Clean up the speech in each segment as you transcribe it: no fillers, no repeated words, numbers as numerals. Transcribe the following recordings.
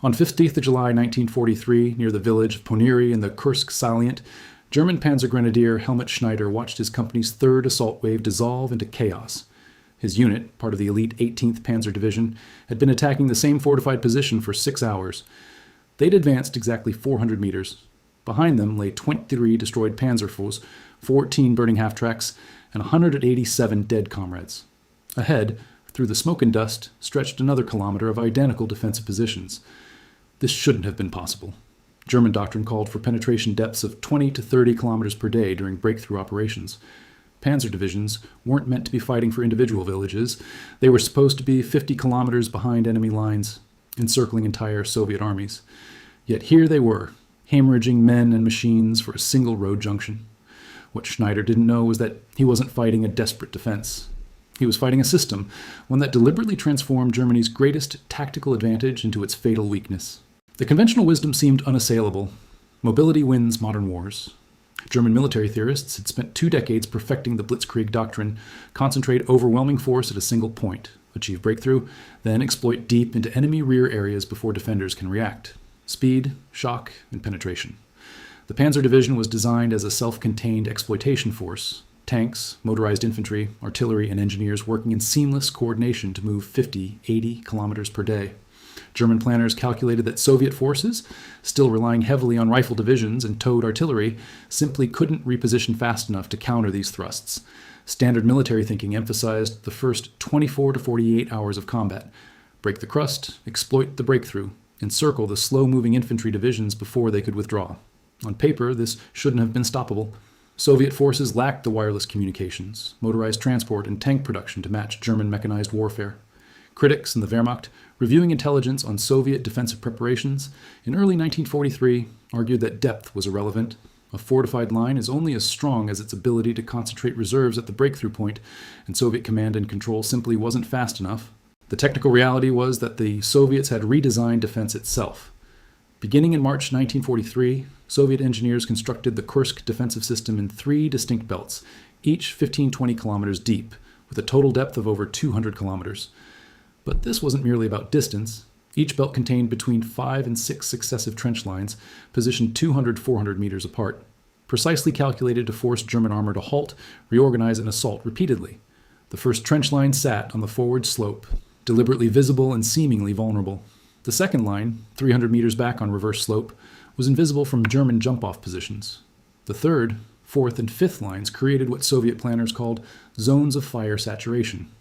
On 15th of July 1943, near the village of Ponyri in the Kursk salient, German Panzer Grenadier Helmut Schneider watched his company's 3rd assault wave dissolve into chaos. His unit, part of the elite 18th Panzer Division, had been attacking the same fortified position for 6 hours. They'd advanced exactly 400 meters. Behind them lay 23 destroyed Panzerfuß, 14 burning half-tracks, and 187 dead comrades. Ahead, through the smoke and dust, stretched another kilometer of identical defensive positions. This shouldn't have been possible. German doctrine called for penetration depths of 20 to 30 kilometers per day during breakthrough operations. Panzer divisions weren't meant to be fighting for individual villages. They were supposed to be 50 kilometers behind enemy lines, encircling entire Soviet armies. Yet here they were, hemorrhaging men and machines for a single road junction. What Schneider didn't know was that he wasn't fighting a desperate defense. He was fighting a system, one that deliberately transformed Germany's greatest tactical advantage into its fatal weakness. The conventional wisdom seemed unassailable. Mobility wins modern wars. German military theorists had spent 2 decades perfecting the Blitzkrieg doctrine: concentrate overwhelming force at a single point, achieve breakthrough, then exploit deep into enemy rear areas before defenders can react. Speed, shock, and penetration. The Panzer Division was designed as a self-contained exploitation force. Tanks, motorized infantry, artillery, and engineers working in seamless coordination to move 50, 80 kilometers per day. German planners calculated that Soviet forces, still relying heavily on rifle divisions and towed artillery, simply couldn't reposition fast enough to counter these thrusts. Standard military thinking emphasized the first 24 to 48 hours of combat. Break the crust, exploit the breakthrough, encircle the slow-moving infantry divisions before they could withdraw. On paper, this shouldn't have been stoppable. Soviet forces lacked the wireless communications, motorized transport, and tank production to match German mechanized warfare. Critics in the Wehrmacht, reviewing intelligence on Soviet defensive preparations, in early 1943 argued that depth was irrelevant. A fortified line is only as strong as its ability to concentrate reserves at the breakthrough point, and Soviet command and control simply wasn't fast enough. The technical reality was that the Soviets had redesigned defense itself. Beginning in March 1943, Soviet engineers constructed the Kursk defensive system in 3 distinct belts, each 15-20 kilometers deep, with a total depth of over 200 kilometers. But this wasn't merely about distance. Each belt contained between 5 and 6 successive trench lines, positioned 200-400 meters apart, precisely calculated to force German armor to halt, reorganize, and assault repeatedly. The first trench line sat on the forward slope, deliberately visible and seemingly vulnerable. The second line, 300 meters back on reverse slope, was invisible from German jump-off positions. The third, fourth, and fifth lines created what Soviet planners called zones of fire saturation.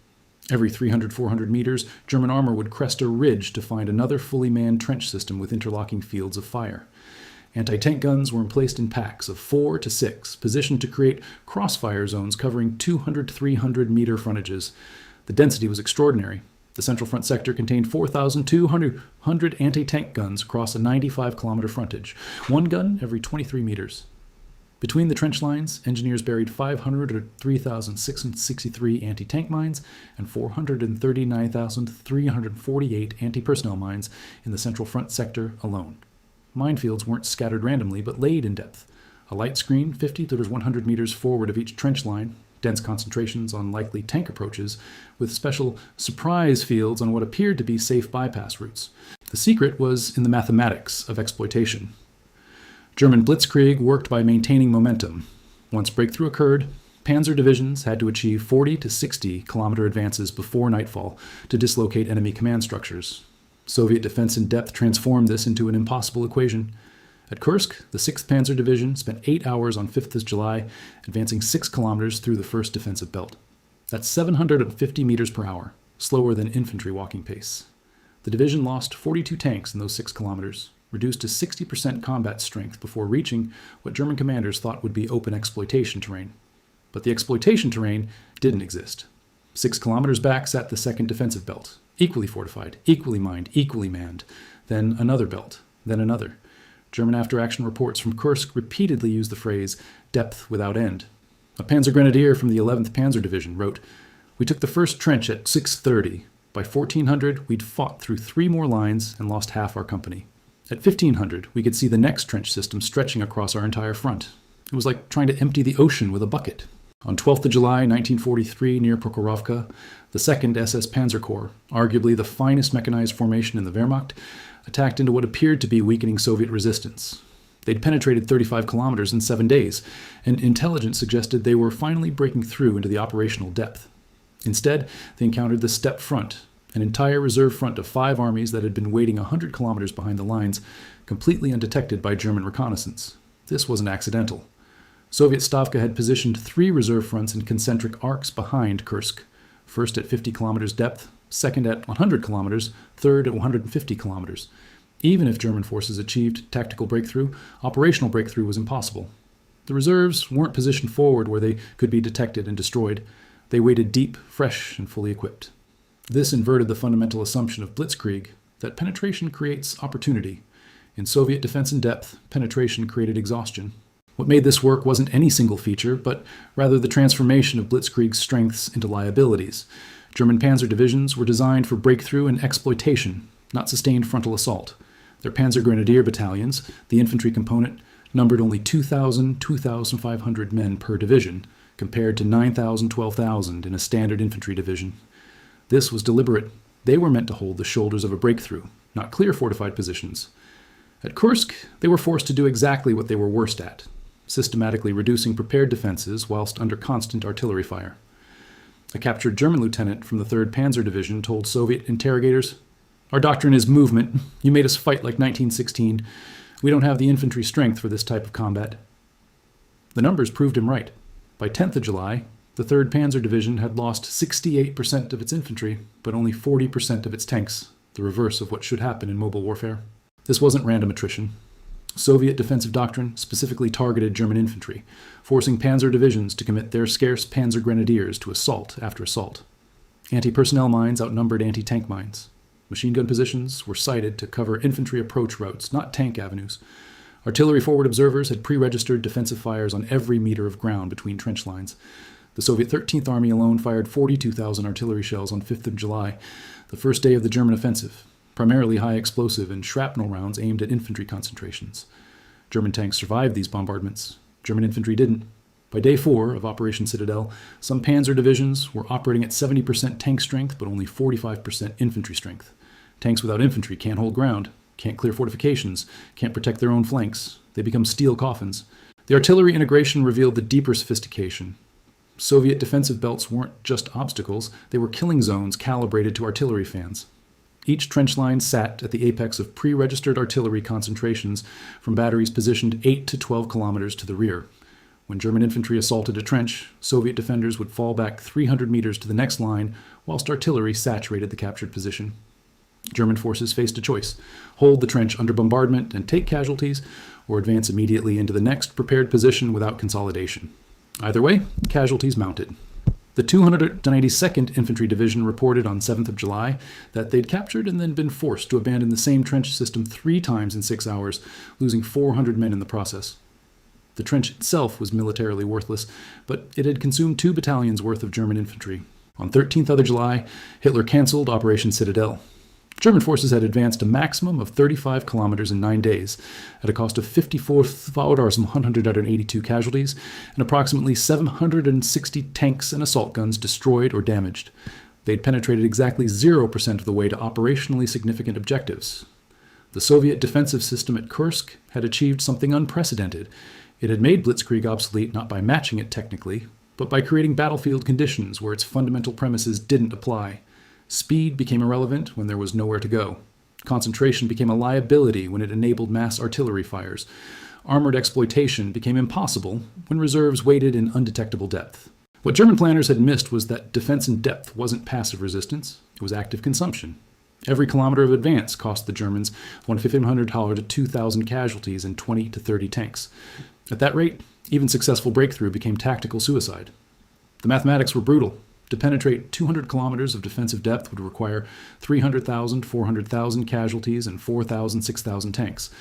Every 300-400 meters, German armor would crest a ridge to find another fully manned trench system with interlocking fields of fire. Anti-tank guns were emplaced in packs of 4 to 6, positioned to create crossfire zones covering 200-300 meter frontages. The density was extraordinary. The Central Front sector contained 4,200 anti-tank guns across a 95-kilometer frontage, one gun every 23 meters. Between the trench lines, engineers buried 500 or 3,663 anti-tank mines and 439,348 anti-personnel mines in the Central Front sector alone. Minefields weren't scattered randomly, but laid in depth. A light screen 50 to 100 meters forward of each trench line, dense concentrations on likely tank approaches, with special surprise fields on what appeared to be safe bypass routes. The secret was in the mathematics of exploitation. German Blitzkrieg worked by maintaining momentum. Once breakthrough occurred, Panzer divisions had to achieve 40 to 60 kilometer advances before nightfall to dislocate enemy command structures. Soviet defense in depth transformed this into an impossible equation. At Kursk, the 6th Panzer Division spent 8 hours on 5th of July, advancing 6 kilometers through the first defensive belt. That's 750 meters per hour, slower than infantry walking pace. The division lost 42 tanks in those 6 kilometers, reduced to 60% combat strength before reaching what German commanders thought would be open exploitation terrain. But the exploitation terrain didn't exist. 6 kilometers back sat the 2nd defensive belt, equally fortified, equally mined, equally manned. Then another belt, then another. German after-action reports from Kursk repeatedly used the phrase, depth without end. A Panzer Grenadier from the 11th Panzer Division wrote, "We took the first trench at 6:30. By 1400, we'd fought through 3 more lines and lost half our company. At 1500, we could see the next trench system stretching across our entire front. It was like trying to empty the ocean with a bucket." On 12th of July, 1943, near Prokhorovka, the 2nd SS Panzer Corps, arguably the finest mechanized formation in the Wehrmacht, attacked into what appeared to be weakening Soviet resistance. They'd penetrated 35 kilometers in 7 days, and intelligence suggested they were finally breaking through into the operational depth. Instead, they encountered the steppe front, an entire reserve front of 5 armies that had been waiting 100 kilometers behind the lines, completely undetected by German reconnaissance. This wasn't accidental. Soviet Stavka had positioned 3 reserve fronts in concentric arcs behind Kursk, first at 50 kilometers depth, second at 100 kilometers, third at 150 kilometers. Even if German forces achieved tactical breakthrough, operational breakthrough was impossible. The reserves weren't positioned forward where they could be detected and destroyed. They waited deep, fresh, and fully equipped. This inverted the fundamental assumption of blitzkrieg that penetration creates opportunity. In Soviet defense in depth, penetration created exhaustion. What made this work wasn't any single feature, but rather the transformation of blitzkrieg's strengths into liabilities. German Panzer divisions were designed for breakthrough and exploitation, not sustained frontal assault. Their Panzer Grenadier battalions, the infantry component, numbered only 2,000, 2,500 men per division, compared to 9,000, 12,000 in a standard infantry division. This was deliberate. They were meant to hold the shoulders of a breakthrough, not clear fortified positions. At Kursk, they were forced to do exactly what they were worst at, systematically reducing prepared defenses whilst under constant artillery fire. A captured German lieutenant from the 3rd Panzer Division told Soviet interrogators, "Our doctrine is movement. You made us fight like 1916. We don't have the infantry strength for this type of combat." The numbers proved him right. By 10th of July, the 3rd Panzer Division had lost 68% of its infantry, but only 40% of its tanks, the reverse of what should happen in mobile warfare. This wasn't random attrition. Soviet defensive doctrine specifically targeted German infantry, forcing panzer divisions to commit their scarce panzer grenadiers to assault after assault. Anti-personnel mines outnumbered anti-tank mines. Machine gun positions were sited to cover infantry approach routes, not tank avenues. Artillery forward observers had pre-registered defensive fires on every meter of ground between trench lines. The Soviet 13th Army alone fired 42,000 artillery shells on 5th of July, the first day of the German offensive, primarily high explosive and shrapnel rounds aimed at infantry concentrations. German tanks survived these bombardments. German infantry didn't. By day 4 of Operation Citadel, some panzer divisions were operating at 70% tank strength but only 45% infantry strength. Tanks without infantry can't hold ground, can't clear fortifications, can't protect their own flanks. They become steel coffins. The artillery integration revealed the deeper sophistication. Soviet defensive belts weren't just obstacles, they were killing zones calibrated to artillery fans. Each trench line sat at the apex of pre-registered artillery concentrations from batteries positioned 8 to 12 kilometers to the rear. When German infantry assaulted a trench, Soviet defenders would fall back 300 meters to the next line whilst artillery saturated the captured position. German forces faced a choice: hold the trench under bombardment and take casualties, or advance immediately into the next prepared position without consolidation. Either way, casualties mounted. The 292nd Infantry Division reported on 7th of July that they'd captured and then been forced to abandon the same trench system 3 times in 6 hours, losing 400 men in the process. The trench itself was militarily worthless, but it had consumed 2 battalions' worth of German infantry. On 13th of July, Hitler cancelled Operation Citadel. German forces had advanced a maximum of 35 kilometers in 9 days, at a cost of 54,182 casualties and approximately 760 tanks and assault guns destroyed or damaged. They'd penetrated exactly 0% of the way to operationally significant objectives. The Soviet defensive system at Kursk had achieved something unprecedented. It had made blitzkrieg obsolete not by matching it technically, but by creating battlefield conditions where its fundamental premises didn't apply. Speed became irrelevant when there was nowhere to go. Concentration became a liability when it enabled mass artillery fires. Armored exploitation became impossible when reserves waited in undetectable depth. What German planners had missed was that defense in depth wasn't passive resistance, it was active consumption. Every kilometer of advance cost the Germans $1,500 to 2,000 casualties and 20 to 30 tanks. At that rate, even successful breakthrough became tactical suicide. The mathematics were brutal. To penetrate 200 kilometers of defensive depth would require 300,000, 400,000 casualties and 4,000, 6,000 tanks.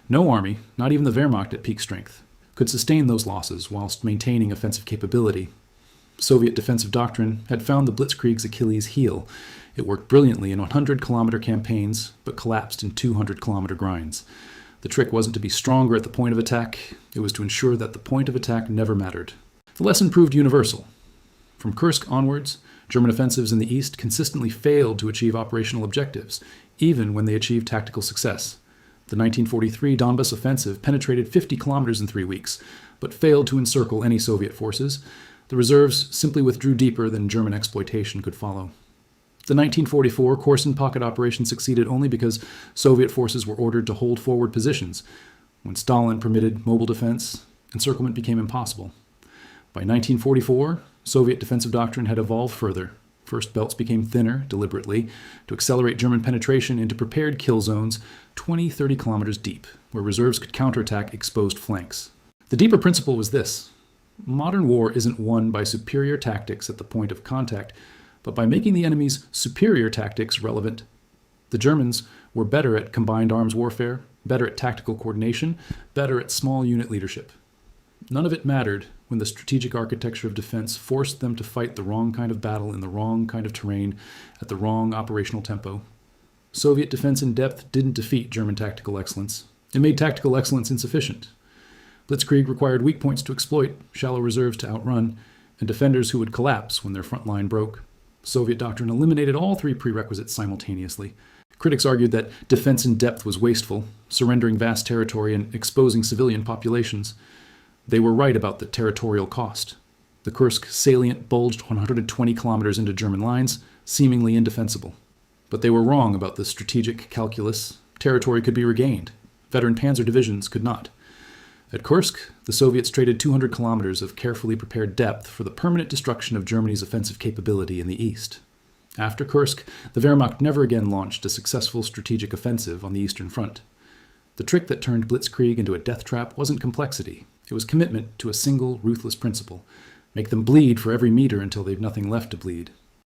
No army, not even the Wehrmacht at peak strength, could sustain those losses whilst maintaining offensive capability. Soviet defensive doctrine had found the blitzkrieg's Achilles heel. It worked brilliantly in 100-kilometer campaigns, but collapsed in 200-kilometer grinds. The trick wasn't to be stronger at the point of attack, it was to ensure that the point of attack never mattered. The lesson proved universal. From Kursk onwards, German offensives in the east consistently failed to achieve operational objectives, even when they achieved tactical success. The 1943 Donbas offensive penetrated 50 kilometers in 3 weeks, but failed to encircle any Soviet forces. The reserves simply withdrew deeper than German exploitation could follow. The 1944 Kursk pocket operation succeeded only because Soviet forces were ordered to hold forward positions. When Stalin permitted mobile defense, encirclement became impossible. By 1944, Soviet defensive doctrine had evolved further. First belts became thinner, deliberately, to accelerate German penetration into prepared kill zones 20-30 kilometers deep, where reserves could counterattack exposed flanks. The deeper principle was this: modern war isn't won by superior tactics at the point of contact, but by making the enemy's superior tactics relevant. The Germans were better at combined arms warfare, better at tactical coordination, better at small unit leadership. None of it mattered when the strategic architecture of defense forced them to fight the wrong kind of battle in the wrong kind of terrain at the wrong operational tempo. Soviet defense in depth didn't defeat German tactical excellence. It made tactical excellence insufficient. Blitzkrieg required weak points to exploit, shallow reserves to outrun, and defenders who would collapse when their front line broke. Soviet doctrine eliminated all three prerequisites simultaneously. Critics argued that defense in depth was wasteful, surrendering vast territory and exposing civilian populations. They were right about the territorial cost. The Kursk salient bulged 120 kilometers into German lines, seemingly indefensible. But they were wrong about the strategic calculus. Territory could be regained. Veteran panzer divisions could not. At Kursk, the Soviets traded 200 kilometers of carefully prepared depth for the permanent destruction of Germany's offensive capability in the east. After Kursk, the Wehrmacht never again launched a successful strategic offensive on the Eastern Front. The trick that turned Blitzkrieg into a death trap wasn't complexity. It was commitment to a single, ruthless principle: make them bleed for every meter until they've nothing left to bleed.